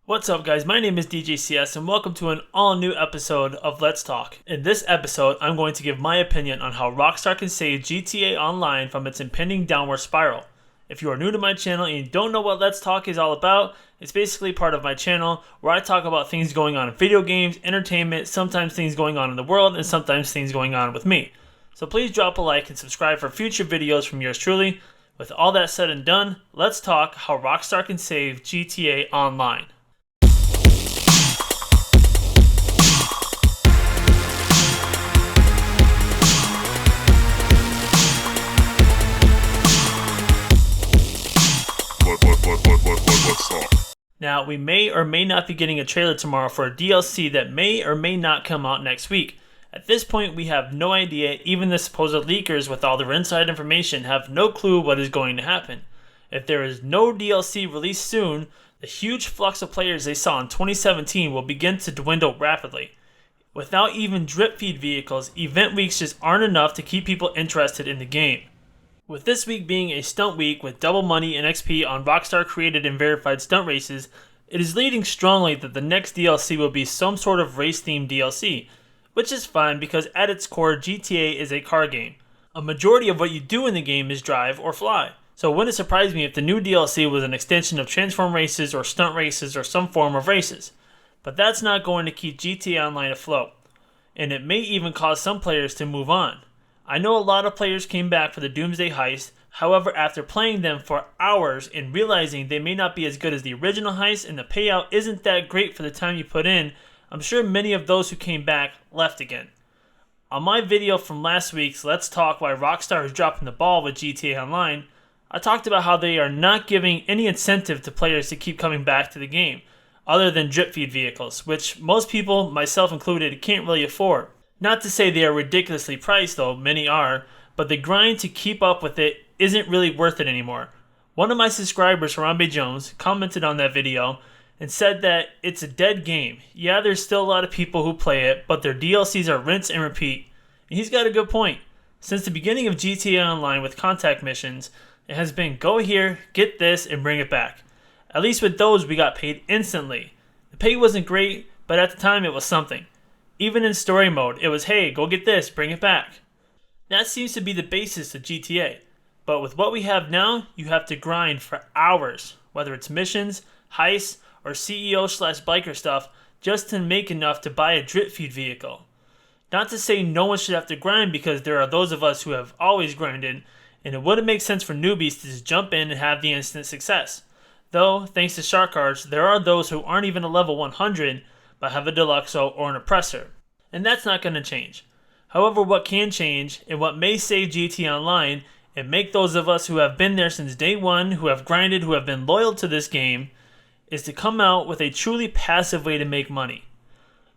What's up guys, my name is DJCS and welcome to an all new episode of Let's Talk. In this episode, I'm going to give my opinion on how Rockstar can save GTA Online from its impending downward spiral. If you are new to my channel and you don't know what Let's Talk is all about, it's basically part of my channel where I talk about things going on in video games, entertainment, sometimes things going on in the world, and sometimes things going on with me. So please drop a like and subscribe for future videos from yours truly. With all that said and done, let's talk how Rockstar can save GTA Online. Now, we may or may not be getting a trailer tomorrow for a DLC that may or may not come out next week. At this point, we have no idea. Even the supposed leakers with all their inside information have no clue what is going to happen. If there is no DLC released soon, the huge flux of players they saw in 2017 will begin to dwindle rapidly. Without even drip feed vehicles, event weeks just aren't enough to keep people interested in the game. With this week being a stunt week with double money and XP on Rockstar created and verified stunt races, it is leading strongly that the next DLC will be some sort of race-themed DLC, which is fine because at its core GTA is a car game. A majority of what you do in the game is drive or fly, so it wouldn't surprise me if the new DLC was an extension of transform races or stunt races or some form of races. But that's not going to keep GTA Online afloat, and it may even cause some players to move on. I know a lot of players came back for the Doomsday Heist, however after playing them for hours and realizing they may not be as good as the original heist and the payout isn't that great for the time you put in, I'm sure many of those who came back left again. On my video from last week's Let's Talk Why Rockstar is dropping the ball with GTA Online, I talked about how they are not giving any incentive to players to keep coming back to the game, other than drip feed vehicles, which most people, myself included, can't really afford. Not to say they are ridiculously priced, though many are, but the grind to keep up with it isn't really worth it anymore. One of my subscribers, Harambe Jones, commented on that video and said that it's a dead game. Yeah, there's still a lot of people who play it, but their DLCs are rinse and repeat. And he's got a good point. Since the beginning of GTA Online with contact missions, it has been go here, get this, and bring it back. At least with those, we got paid instantly. The pay wasn't great, but at the time it was something. Even in story mode, it was, hey, go get this, bring it back. That seems to be the basis of GTA. But with what we have now, you have to grind for hours, whether it's missions, heists, or CEO/biker stuff, just to make enough to buy a drip feed vehicle. Not to say no one should have to grind because there are those of us who have always grinded, and it wouldn't make sense for newbies to just jump in and have the instant success. Though, thanks to shark cards, there are those who aren't even a level 100, but have a Deluxo or an Oppressor. And that's not going to change. However, what can change, and what may save GTA Online, and make those of us who have been there since day one, who have grinded, who have been loyal to this game, is to come out with a truly passive way to make money.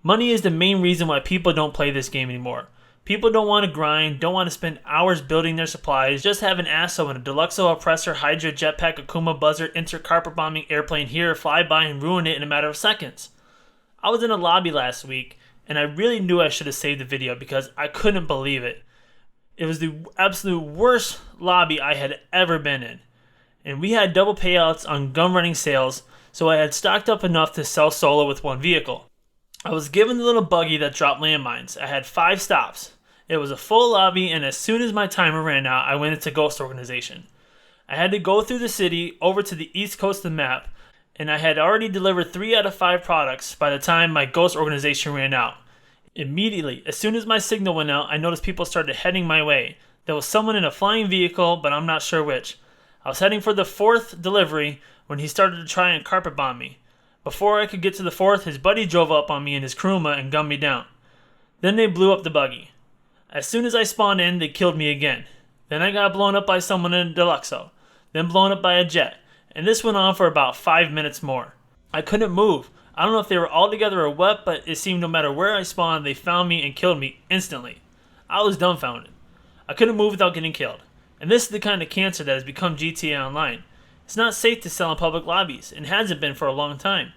Money is the main reason why people don't play this game anymore. People don't want to grind, don't want to spend hours building their supplies, just have an ASO and a Deluxo, Oppressor, Hydra, Jetpack, Akuma, Buzzard, insert carpet bombing, airplane here, fly by and ruin it in a matter of seconds. I was in a lobby last week, and I really knew I should have saved the video because I couldn't believe it. It was the absolute worst lobby I had ever been in. And we had double payouts on gun running sales, so I had stocked up enough to sell solo with one vehicle. I was given the little buggy that dropped landmines. I had 5 stops. It was a full lobby, and as soon as my timer ran out, I went into Ghost Organization. I had to go through the city over to the east coast of the map, and I had already delivered 3 out of 5 products by the time my Ghost Organization ran out. Immediately, as soon as my signal went out, I noticed people started heading my way. There was someone in a flying vehicle, but I'm not sure which. I was heading for the 4th delivery when he started to try and carpet bomb me. Before I could get to the 4th, his buddy drove up on me in his Kuruma and gunned me down. Then they blew up the buggy. As soon as I spawned in, they killed me again. Then I got blown up by someone in a Deluxo. Then blown up by a jet. And this went on for about 5 minutes more. I couldn't move. I don't know if they were all together or what, but it seemed no matter where I spawned, they found me and killed me instantly. I was dumbfounded. I couldn't move without getting killed. And this is the kind of cancer that has become GTA Online. It's not safe to sell in public lobbies, and hasn't been for a long time.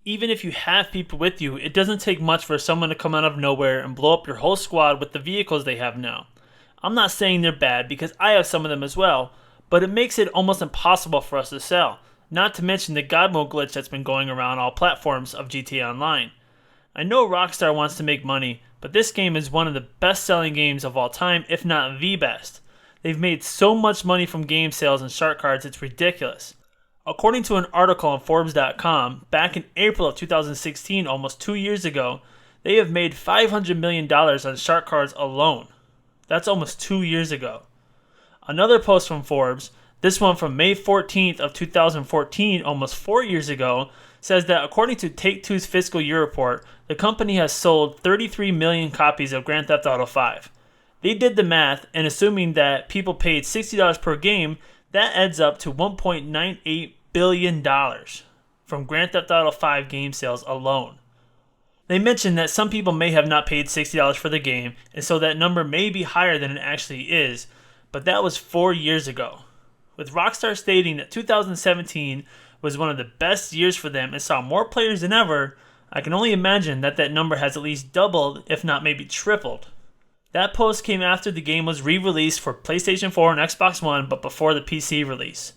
Even if you have people with you, it doesn't take much for someone to come out of nowhere and blow up your whole squad with the vehicles they have now. I'm not saying they're bad because I have some of them as well, but it makes it almost impossible for us to sell. not to mention the God Mode glitch that's been going around all platforms of GTA Online. I know Rockstar wants to make money, but this game is one of the best-selling games of all time, if not the best. They've made so much money from game sales and shark cards, it's ridiculous. According to an article on Forbes.com, back in April of 2016, almost 2 years ago, they have made $500 million on shark cards alone. That's almost 2 years ago. Another post from Forbes, this one from May 14th of 2014, almost 4 years ago, says that according to Take-Two's fiscal year report, the company has sold 33 million copies of Grand Theft Auto V. They did the math, and assuming that people paid $60 per game, that adds up to $1.98 billion from Grand Theft Auto V game sales alone. They mentioned that some people may have not paid $60 for the game, and so that number may be higher than it actually is, but that was 4 years ago. With Rockstar stating that 2017 was one of the best years for them and saw more players than ever, I can only imagine that that number has at least doubled, if not maybe tripled. That post came after the game was re-released for PlayStation 4 and Xbox One, but before the PC release.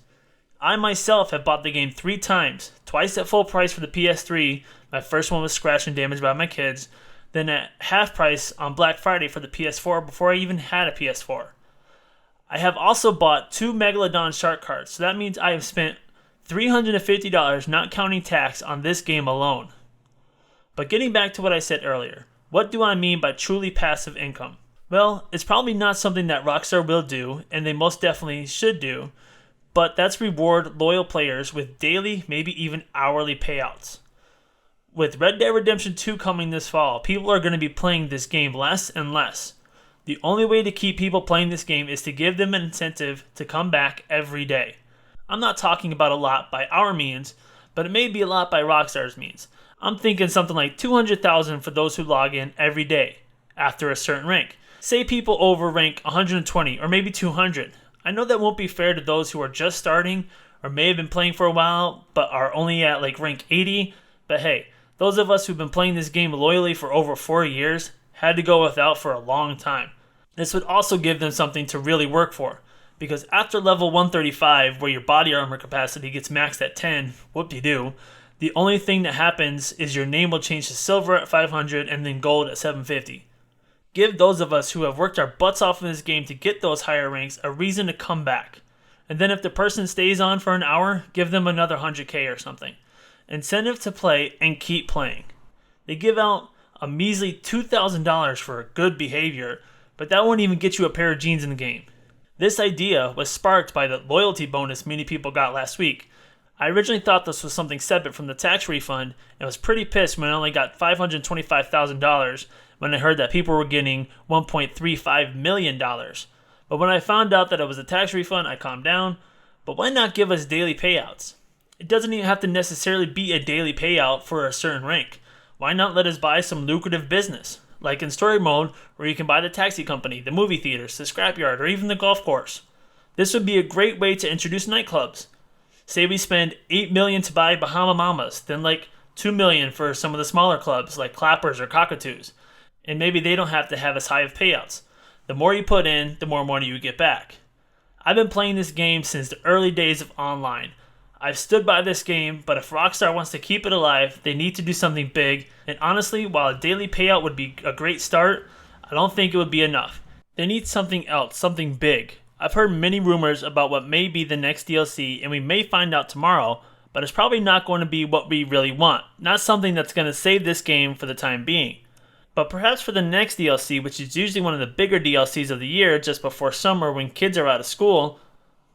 I myself have bought the game 3 times, twice at full price for the PS3, my first one was scratched and damaged by my kids, then at half price on Black Friday for the PS4 before I even had a PS4. I have also bought 2 Megalodon shark cards, so that means I have spent $350 not counting tax on this game alone. But getting back to what I said earlier, what do I mean by truly passive income? Well, it's probably not something that Rockstar will do, and they most definitely should do, but that's reward loyal players with daily, maybe even hourly payouts. With Red Dead Redemption 2 coming this fall, people are going to be playing this game less and less. The only way to keep people playing this game is to give them an incentive to come back every day. I'm not talking about a lot by our means, but it may be a lot by Rockstar's means. I'm thinking something like 200,000 for those who log in every day after a certain rank. Say people over rank 120 or maybe 200. I know that won't be fair to those who are just starting or may have been playing for a while but are only at like rank 80. But hey, those of us who've been playing this game loyally for over 4 years had to go without for a long time. This would also give them something to really work for, because after level 135, where your body armor capacity gets maxed at 10, whoop-de-doo, the only thing that happens is your name will change to silver at 500 and then gold at 750. Give those of us who have worked our butts off in this game to get those higher ranks a reason to come back. And then if the person stays on for an hour, give them another 100k or something. Incentive to play and keep playing. They give out a measly $2,000 for good behavior, but that won't even get you a pair of jeans in the game. This idea was sparked by the loyalty bonus many people got last week. I originally thought this was something separate from the tax refund and was pretty pissed when I only got $525,000 when I heard that people were getting $1.35 million. But when I found out that it was a tax refund, I calmed down. But why not give us daily payouts? It doesn't even have to necessarily be a daily payout for a certain rank. Why not let us buy some lucrative business? Like in story mode, where you can buy the taxi company, the movie theaters, the scrapyard, or even the golf course. This would be a great way to introduce nightclubs. Say we spend $8 million to buy Bahama Mamas, then like $2 million for some of the smaller clubs like Clappers or Cockatoos. And maybe they don't have to have as high of payouts. The more you put in, the more money you get back. I've been playing this game since the early days of online. I've stood by this game, but if Rockstar wants to keep it alive, they need to do something big, and honestly, while a daily payout would be a great start, I don't think it would be enough. They need something else, something big. I've heard many rumors about what may be the next DLC, and we may find out tomorrow, but it's probably not going to be what we really want, not something that's going to save this game for the time being. But perhaps for the next DLC, which is usually one of the bigger DLCs of the year just before summer when kids are out of school,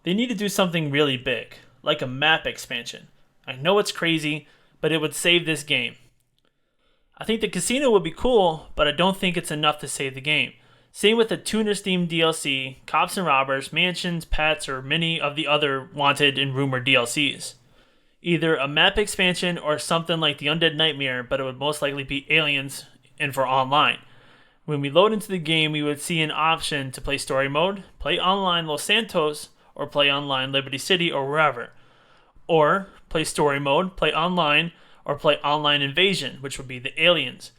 they need to do something really big. Like a map expansion. I know it's crazy, but it would save this game. I think the casino would be cool, but I don't think it's enough to save the game. Same with the Tuners themed DLC, Cops and Robbers, Mansions, Pets, or many of the other wanted and rumored DLCs. Either a map expansion or something like the Undead Nightmare, but it would most likely be Aliens and for online. When we load into the game, we would see an option to play story mode, play online Los Santos, or play online Liberty City or wherever. Or play story mode, play online, or play online Invasion, which would be the Aliens.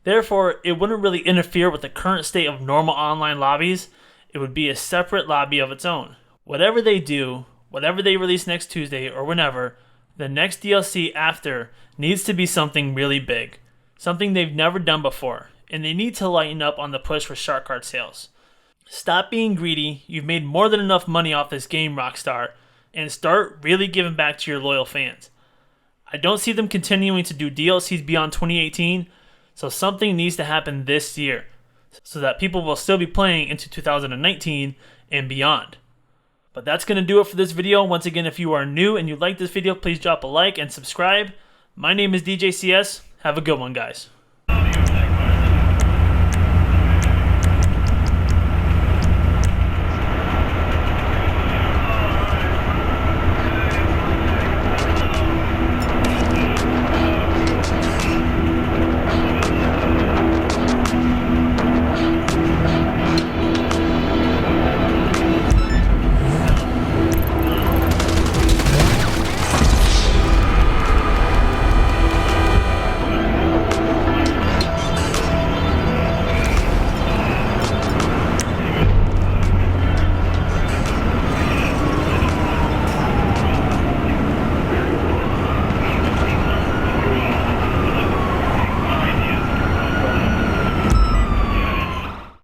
Therefore, it wouldn't really interfere with the current state of normal online lobbies. It would be a separate lobby of its own. Whatever they do, whatever they release next Tuesday or whenever, the next DLC after needs to be something really big, something they've never done before, and they need to lighten up on the push for shark card sales. Stop being greedy. You've made more than enough money off this game, Rockstar, and start really giving back to your loyal fans. I don't see them continuing to do DLCs beyond 2018, so something needs to happen this year so that people will still be playing into 2019 and beyond. But that's going to do it for this video. Once again, if you are new and you like this video, please drop a like and subscribe. My name is DJCS. Have a good one, guys.